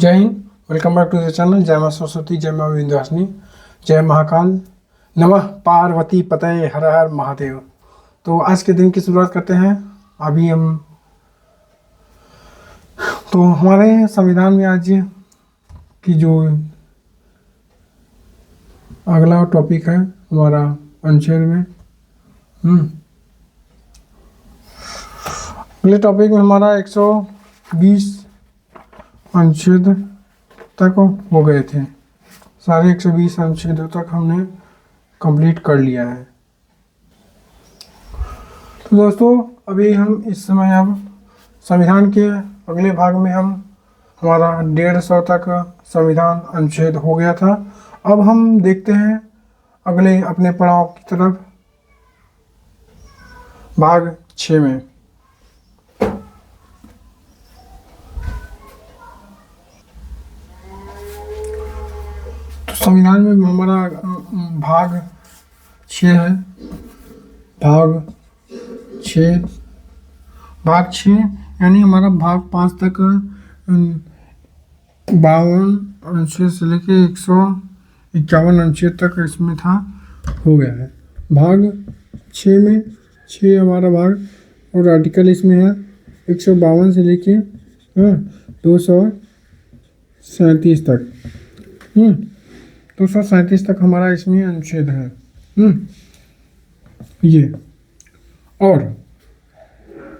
जय Hind. Welcome back to the channel. जय मां सरस्वती, जय मां विंध्यवासिनी, जय महाकाल, नमः पार्वती पतये, हर हर महादेव। तो आज के दिन की शुरुआत करते हैं। अभी हम तो हमारे संविधान में आज की जो अगला टॉपिक है हमारा अनुच्छेद में अगले टॉपिक में हमारा 120 अनुच्छेद तक हो गए थे। सारे 120 अनुच्छेदों तक हमने कंप्लीट कर लिया है। तो दोस्तों अभी हम इस समय अब संविधान के अगले भाग में हमारा 150 तक संविधान अनुच्छेद हो गया था। अब हम देखते हैं अगले अपने पड़ाव की तरफ, भाग 6 में। तो संविधान में हमारा भाग 6 है। भाग 6 यानी हमारा भाग 5 तक 52 अनुच्छेद से लेके 151 अनुच्छेद तक इसमें था, हो गया है। भाग 6 में 6 हमारा भाग और आर्टिकल इसमें है 152 से लेके 237 तक 237 तक हमारा इसमें अनुच्छेद है। ये और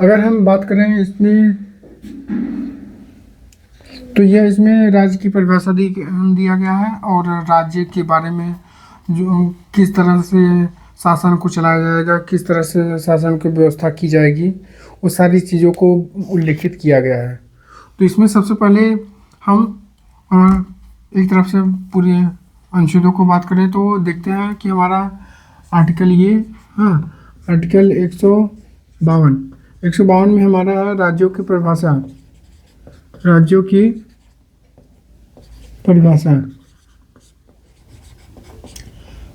अगर हम बात करें इसमें, तो यह इसमें राज्य की परिभाषा दिया गया है और राज्य के बारे में जो किस तरह से शासन को चलाया जाएगा, किस तरह से शासन की व्यवस्था की जाएगी, वो सारी चीज़ों को उल्लेखित किया गया है। तो इसमें सबसे पहले हम एक तरफ से पूरे अनुच्छेदों को बात करें तो देखते हैं कि हमारा आर्टिकल आर्टिकल 152 में हमारा राज्यों की परिभाषा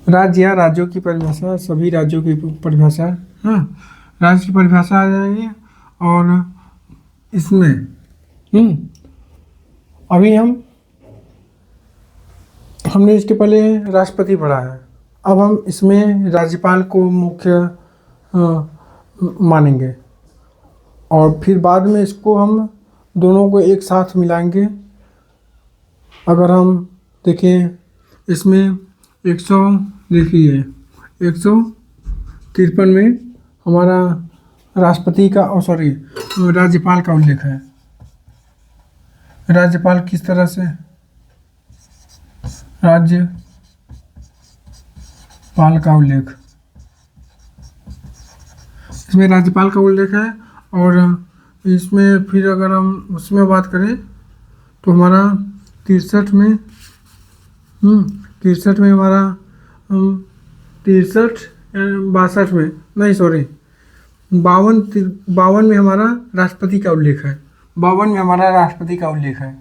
राज्य या राज्यों की परिभाषा, सभी राज्यों की परिभाषा, राज्य की परिभाषा आ जाएगी। और इसमें अभी हमने इसके पहले राष्ट्रपति पढ़ा है। अब हम इसमें राज्यपाल को मुख्य मानेंगे और फिर बाद में इसको हम दोनों को एक साथ मिलाएंगे। अगर हम देखें इसमें 153 में हमारा राष्ट्रपति का राज्यपाल का उल्लेख है। राज्यपाल किस तरह से राज्यपाल का उल्लेख, इसमें राज्यपाल का उल्लेख है। और इसमें फिर अगर हम उसमें बात करें तो हमारा 63 में हमारा 52 में हमारा राष्ट्रपति का उल्लेख है। 52 में हमारा राष्ट्रपति का उल्लेख है।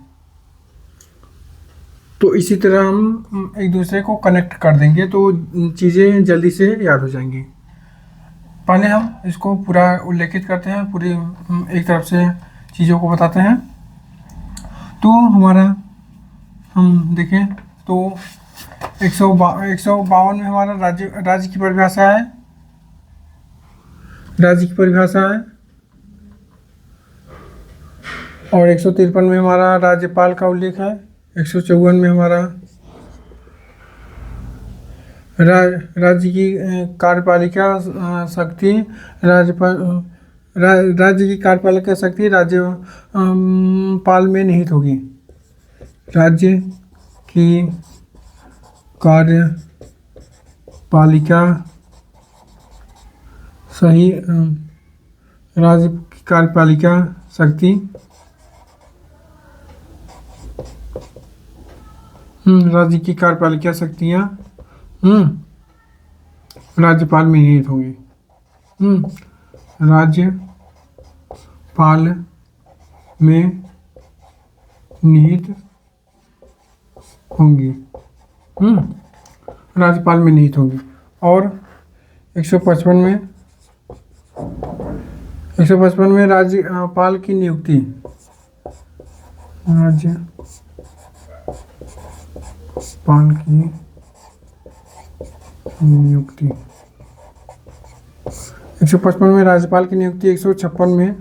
तो इसी तरह हम एक दूसरे को कनेक्ट कर देंगे तो चीज़ें जल्दी से याद हो जाएंगी। पहले हम इसको पूरा उल्लेखित करते हैं, पूरी एक तरफ से चीज़ों को बताते हैं। तो हमारा हम देखें तो 152 में हमारा राज्य की परिभाषा है। और 153 में हमारा राज्यपाल का उल्लेख है। 154 में हमारा राज्य की कार्यपालिका शक्ति, राज्य की कार्यपालिका शक्ति राज्यपाल में निहित होगी। राज्य की कार्यपालिका राज्य की कार्यपालिका शक्ति राज्य की कार्यपालिका शक्तियाँ राज्यपाल में निहित होंगी। राज्यपाल में निहित होंगी। राज्यपाल में निहित होंगी। और 155 में राज्यपाल की नियुक्ति, राज्यपाल पाल की नियुक्ति 155 में राज्यपाल की नियुक्ति 156 में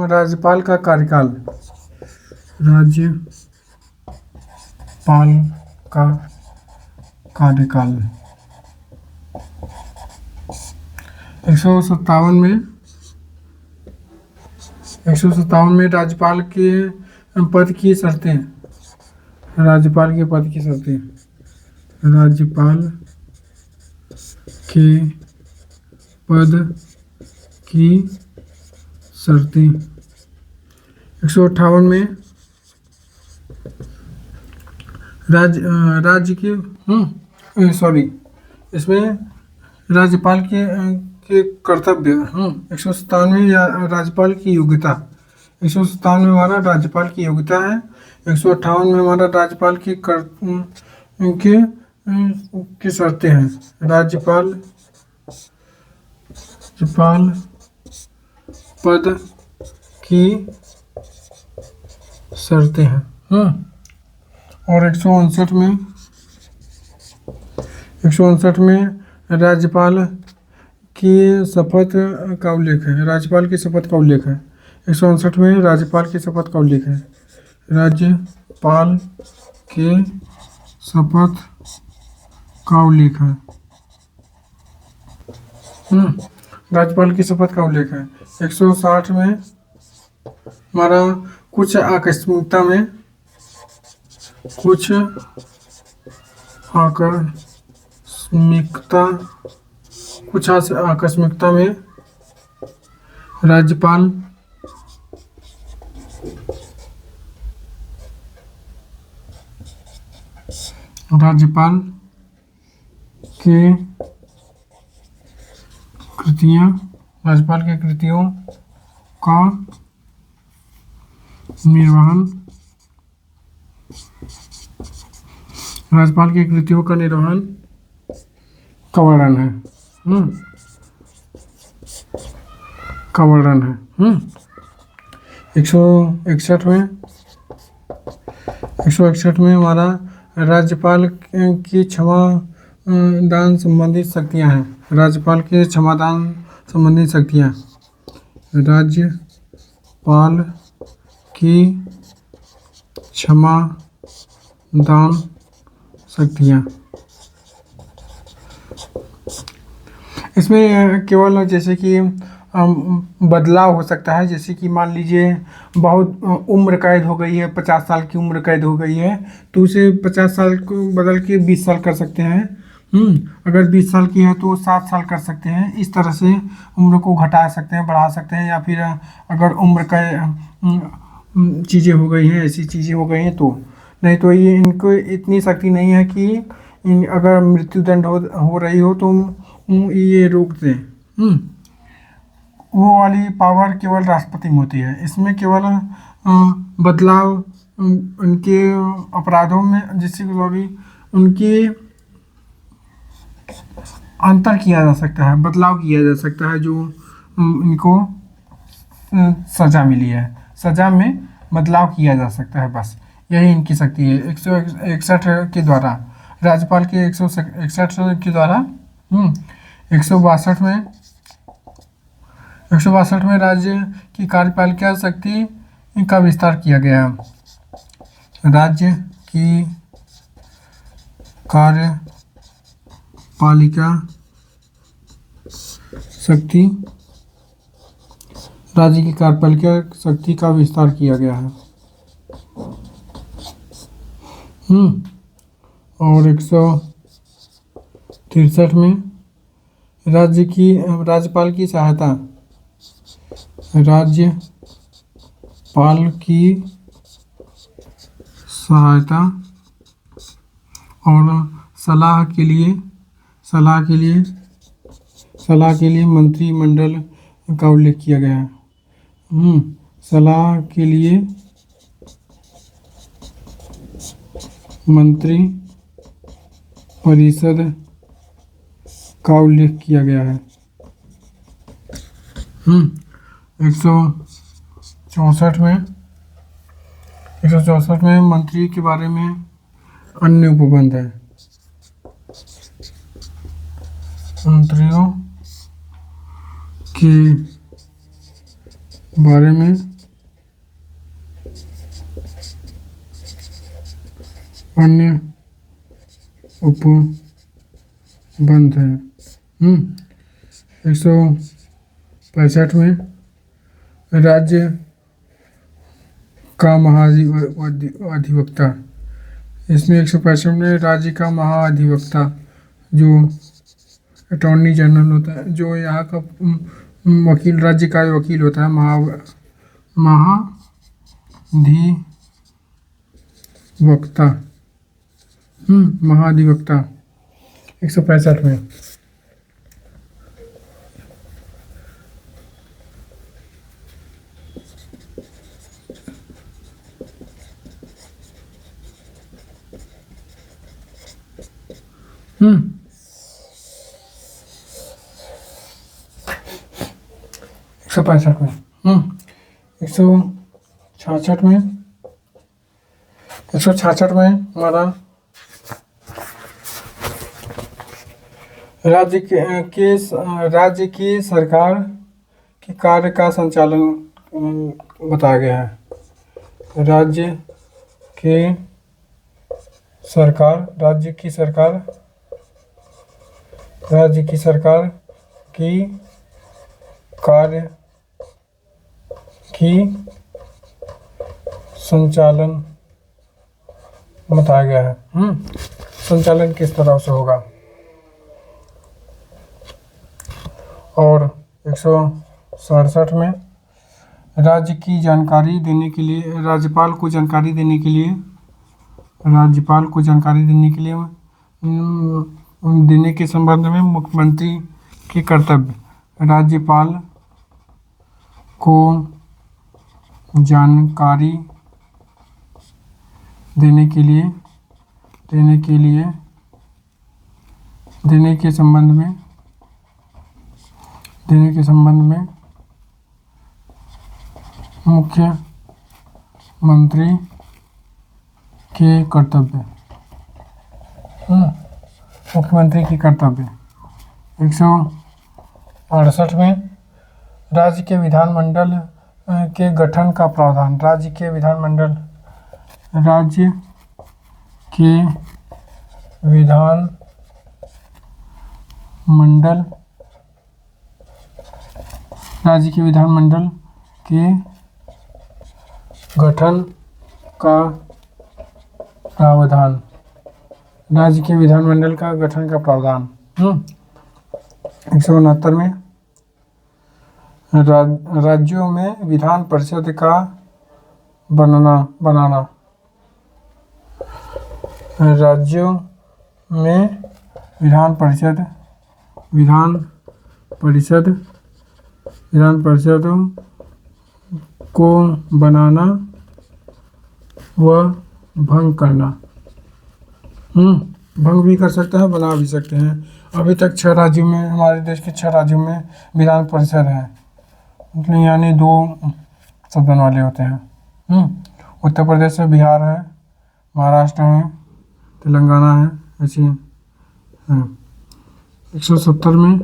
राज्यपाल का कार्यकाल राज्यपाल का कार्यकाल 157 में राज्यपाल के पद की शर्तें राज्यपाल के पद की शर्तें राज्यपाल के पद की शर्तें 158 में राज्य के सॉरी इसमें राज्यपाल के कर्तव्य 157 में राज्यपाल की योग्यता 157 में हमारा राज्यपाल की योग्यता है 158 में हमारा राज्यपाल की शर्तें हैं राज्यपाल पद की शर्तें हैं और 159 में राज्यपाल की शपथ का उल्लेख है 159 में राज्यपाल की शपथ का उल्लेख है राज्यपाल के शपथ का उल्लेख है राज्यपाल की शपथ का उल्लेख है 160 में हमारा कुछ आकस्मिकता में राज्यपाल के कृतियों का निर्वहन का वर्णन है 161 में हमारा राज्यपाल की क्षमा दान संबंधित शक्तियां हैं राज्यपाल की क्षमादान संबंधित शक्तियां राज्यपाल की क्षमा दान शक्तियां इसमें केवल जैसे कि बदलाव हो सकता है जैसे कि मान लीजिए बहुत उम्र कैद हो गई है 50 साल की उम्र कैद हो गई है तो उसे 50 साल को बदल के 20 साल कर सकते हैं अगर 20 साल की है तो 7 साल कर सकते हैं इस तरह से उम्र को घटा सकते हैं बढ़ा सकते हैं या फिर अगर उम्र का चीज़ें हो गई हैं ऐसी चीज़ें हो गई हैं तो नहीं तो ये इनको इतनी शक्ति नहीं है कि अगर मृत्युदंड हो रही हो तो ये रोक दें वो वाली पावर केवल राष्ट्रपति में होती है इसमें केवल बदलाव उनके अपराधों में जिससे उनके अंतर किया जा सकता है बदलाव किया जा सकता है जो इनको सज़ा मिली है सज़ा में बदलाव किया जा सकता है बस यही इनकी शक्ति है 161 के द्वारा राज्यपाल के 161 के द्वारा 162 में राज्य की कार्यपालिका शक्ति का विस्तार किया गया राज्य की कार्यपालिका शक्ति का विस्तार किया गया है और 163 में राज्यपाल की सहायता और सलाह के लिए मंत्रिमंडल का उल्लेख किया गया है सलाह के लिए मंत्री परिषद का उल्लेख किया गया है 164 में 164 में मंत्री के बारे में अन्य उपबंध है। मंत्रियों के बारे में अन्य उपबंध है। 165 में राज्य का महाधिवक्ता। इसमें 165 में राज्य का महाधिवक्ता जो अटॉर्नी जनरल होता है, जो यहाँ का वकील, राज्य का वकील होता है, महाधिवक्ता। महाधिवक्ता 165 में। हम्म 165 में। 166 में 166 में हमारा राज्य की सरकार के कार्य का संचालन बताया गया है। राज्य की सरकार की कार्य की संचालन बताया गया है। संचालन किस तरह से होगा। और 167 में राज्य की जानकारी देने के लिए, राज्यपाल को जानकारी देने के लिए देने के संबंध में मुख्यमंत्री के कर्तव्य। राज्यपाल को जानकारी देने के संबंध में मुख्यमंत्री के कर्तव्य। मुख्यमंत्री की कर्तव्य। 168 में राज्य के विधानमंडल के गठन का प्रावधान। राज्य के विधानमंडल के गठन का प्रावधान। राज्य के विधानमंडल का गठन का प्रावधान। 169 में राज्यों में विधान परिषद का बनाना। राज्यों में विधान परिषद को बनाना व भंग करना। भंग भी कर सकते हैं, बना भी सकते हैं। अभी तक 6 राज्यों में, हमारे देश के 6 राज्यों में विधान परिषद है, यानी 2 सदन वाले होते हैं। उत्तर प्रदेश है, बिहार है, महाराष्ट्र है, तेलंगाना है, ऐसे हैं। 170 में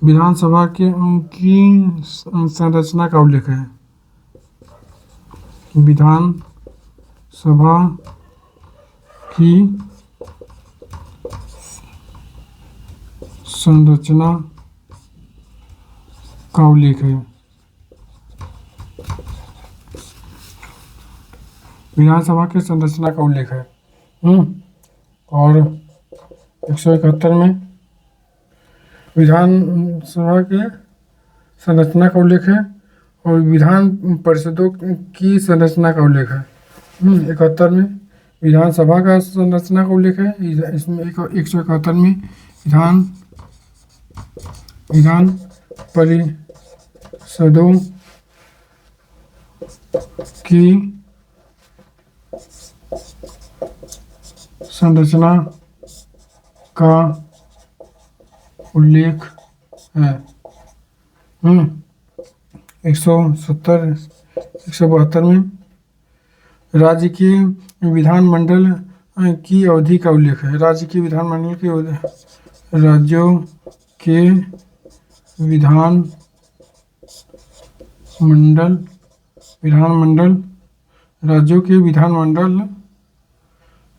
विधानसभा की संरचना का उल्लेख है। विधानसभा की संरचना का उल्लेख है। विधानसभा की संरचना का उल्लेख है। और 171 में विधानसभा के संरचना का उल्लेख है और विधान परिषदों की संरचना का उल्लेख है। 71 में विधानसभा का संरचना का उल्लेख है। इसमें 171 में विधान परिषदों की संरचना का उल्लेख है। 172 में राज्य के विधानमंडल की अवधि का उल्लेख है। राज्य के विधानमंडल की राज्यों के विधानमंडल राज्यों के विधानमंडल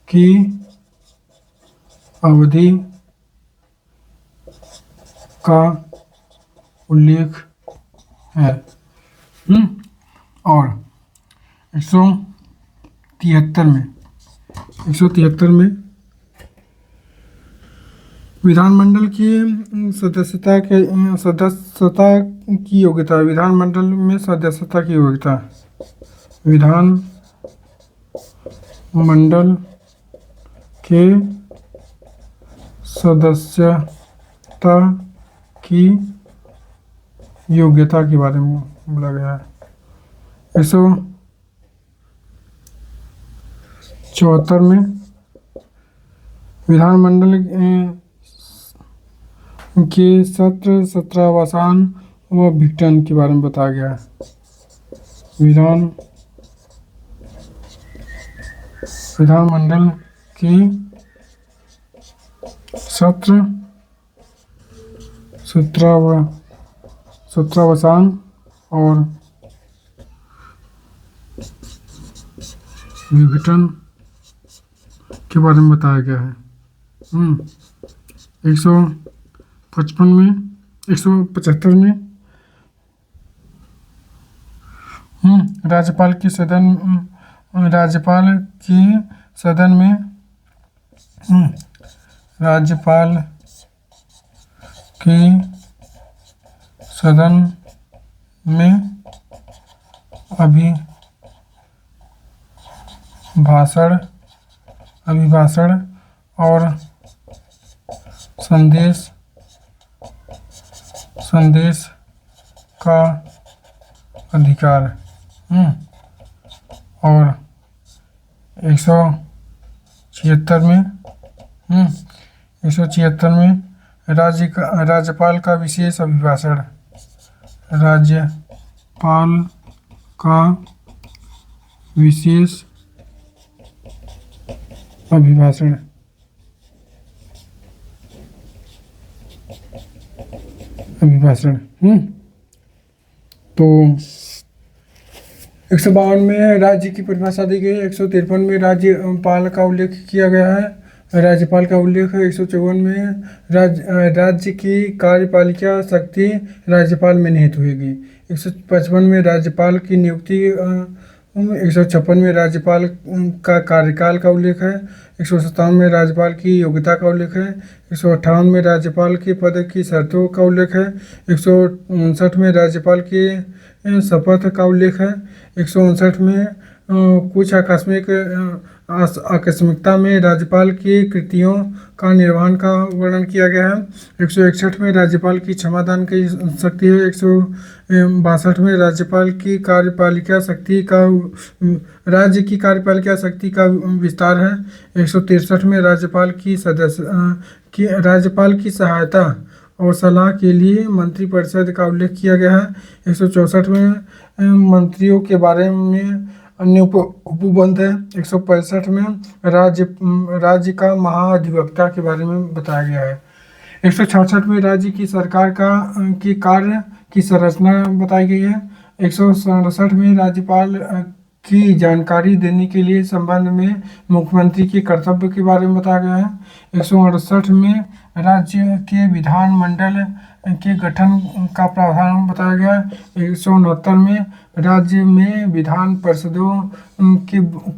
की अवधि का उल्लेख है। और 173 में विधानमंडल की सदस्यता की योग्यता। विधानमंडल में सदस्यता की योग्यता। विधानमंडल के सदस्यता की योग्यता के बारे में बोला गया है। 174 में विधानमंडल के सत्रावसान व विघटन के बारे में बताया गया है। विधानमंडल की सत्रावसान और विघटन के बारे में बताया गया है। 175 में राज्यपाल के सदन में राज्यपाल के सदन में अभिभाषण और संदेश का अधिकार। और 176 में राज्यपाल का विशेष अभिभाषण। राज्यपाल का विशेष अभिभाषण। तो 152 में राज्य की परिभाषा दी गई है। 153 में राज्यपाल का उल्लेख किया गया है। राज्यपाल का उल्लेख है। 154 में राज्य की कार्यपालिका शक्ति राज्यपाल में निहित होगी। 155 में राज्यपाल की नियुक्ति। 156 में राज्यपाल का कार्यकाल का उल्लेख है। 157 में राज्यपाल की योग्यता का उल्लेख है। 158 में राज्यपाल के पद की शर्तों का उल्लेख है। 159 में राज्यपाल की शपथ का उल्लेख है। 159 में कुछ आकस्मिकता में राज्यपाल की कृतियों का निर्वहन का वर्णन किया गया है। 161 में राज्यपाल की क्षमादान की शक्ति है। 162 में राज्यपाल की कार्यपालिका शक्ति का राज्य की कार्यपालिका शक्ति का विस्तार है। 163 में राज्यपाल की सहायता और सलाह के लिए मंत्रिपरिषद का उल्लेख किया गया है। 164 में मंत्रियों के बारे में अन्य उपबंध है। 165 में राज्य का महाधिवक्ता के बारे में बताया गया है। 166 में राज्य की सरकार की कार्य की संरचना बताई गई है। 167 में राज्यपाल की जानकारी देने के लिए संबंध में मुख्यमंत्री के कर्तव्य के बारे में बताया गया है। 168 में राज्य के विधानमंडल के गठन का प्रावधान बताया गया है। 169 में राज्य में विधान परिषदों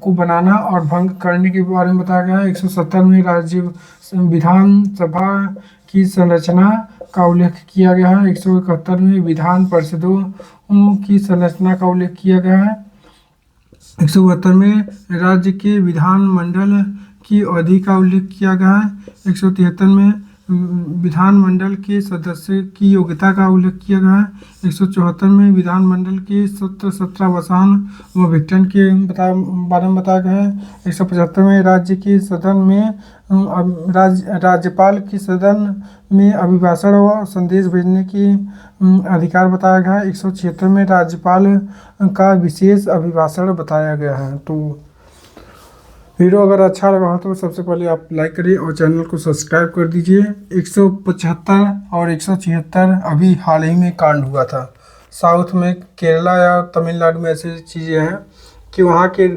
को बनाना और भंग करने के बारे में बताया गया है। 170 में राज्य विधानसभा की संरचना का उल्लेख किया गया है। 171 में विधान परिषदों की संरचना का उल्लेख किया गया है। 172 में राज्य के विधानमंडल की अवधि का उल्लेख किया गया है। 173 में विधानमंडल के सदस्य की योग्यता का उल्लेख किया गया है। 174 में विधानमंडल के सत्रावसान व विघटन के बारे में बताया गया है। 175 में राज्यपाल की सदन में अभिभाषण व संदेश भेजने की अधिकार बताया गया है। 176 में राज्यपाल का विशेष अभिभाषण बताया गया है। तो वीडियो अगर अच्छा लगा हो तो सबसे पहले आप लाइक करिए और चैनल को सब्सक्राइब कर दीजिए। 175 और 176 अभी हाल ही में कांड हुआ था साउथ में, केरला या तमिलनाडु में ऐसी चीज़ें हैं कि वहाँ के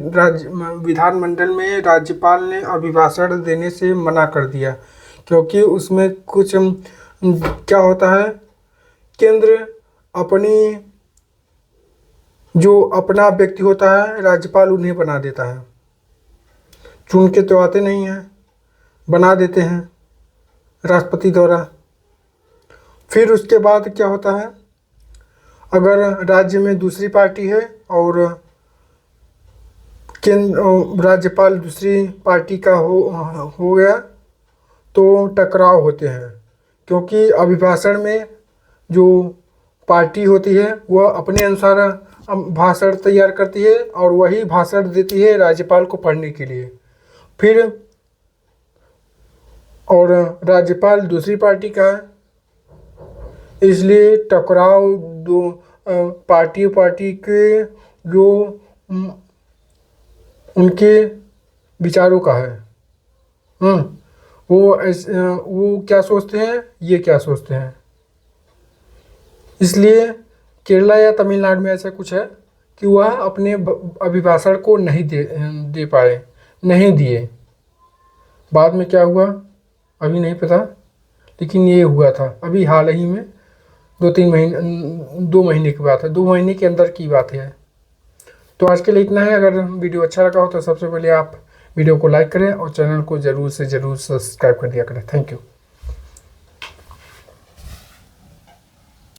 विधानमंडल में राज्यपाल ने अभिभाषण देने से मना कर दिया, क्योंकि उसमें कुछ क्या होता है, केंद्र अपनी जो अपना व्यक्ति होता है राज्यपाल उन्हें बना देता है, चुन के तो आते नहीं हैं, बना देते हैं राष्ट्रपति द्वारा। फिर उसके बाद क्या होता है, अगर राज्य में दूसरी पार्टी है और केंद्र राज्यपाल दूसरी पार्टी का हो गया तो टकराव होते हैं, क्योंकि अभिभाषण में जो पार्टी होती है वह अपने अनुसार भाषण तैयार करती है और वही भाषण देती है राज्यपाल को पढ़ने के लिए। फिर और राज्यपाल दूसरी पार्टी का है, इसलिए टकराव दो पार्टी के जो उनके विचारों का है। वो क्या सोचते हैं, ये क्या सोचते हैं। इसलिए केरला या तमिलनाडु में ऐसा कुछ है कि वह अपने अभिभाषण को नहीं दे पाए, नहीं दिए। बाद में क्या हुआ अभी नहीं पता, लेकिन ये हुआ था अभी हाल ही में 2 महीने की बात है, 2 महीने के अंदर की बात है। तो आज के लिए इतना है। अगर वीडियो अच्छा लगा हो तो सबसे पहले आप वीडियो को लाइक करें और चैनल को ज़रूर से ज़रूर सब्सक्राइब कर दिया करें। Thank you.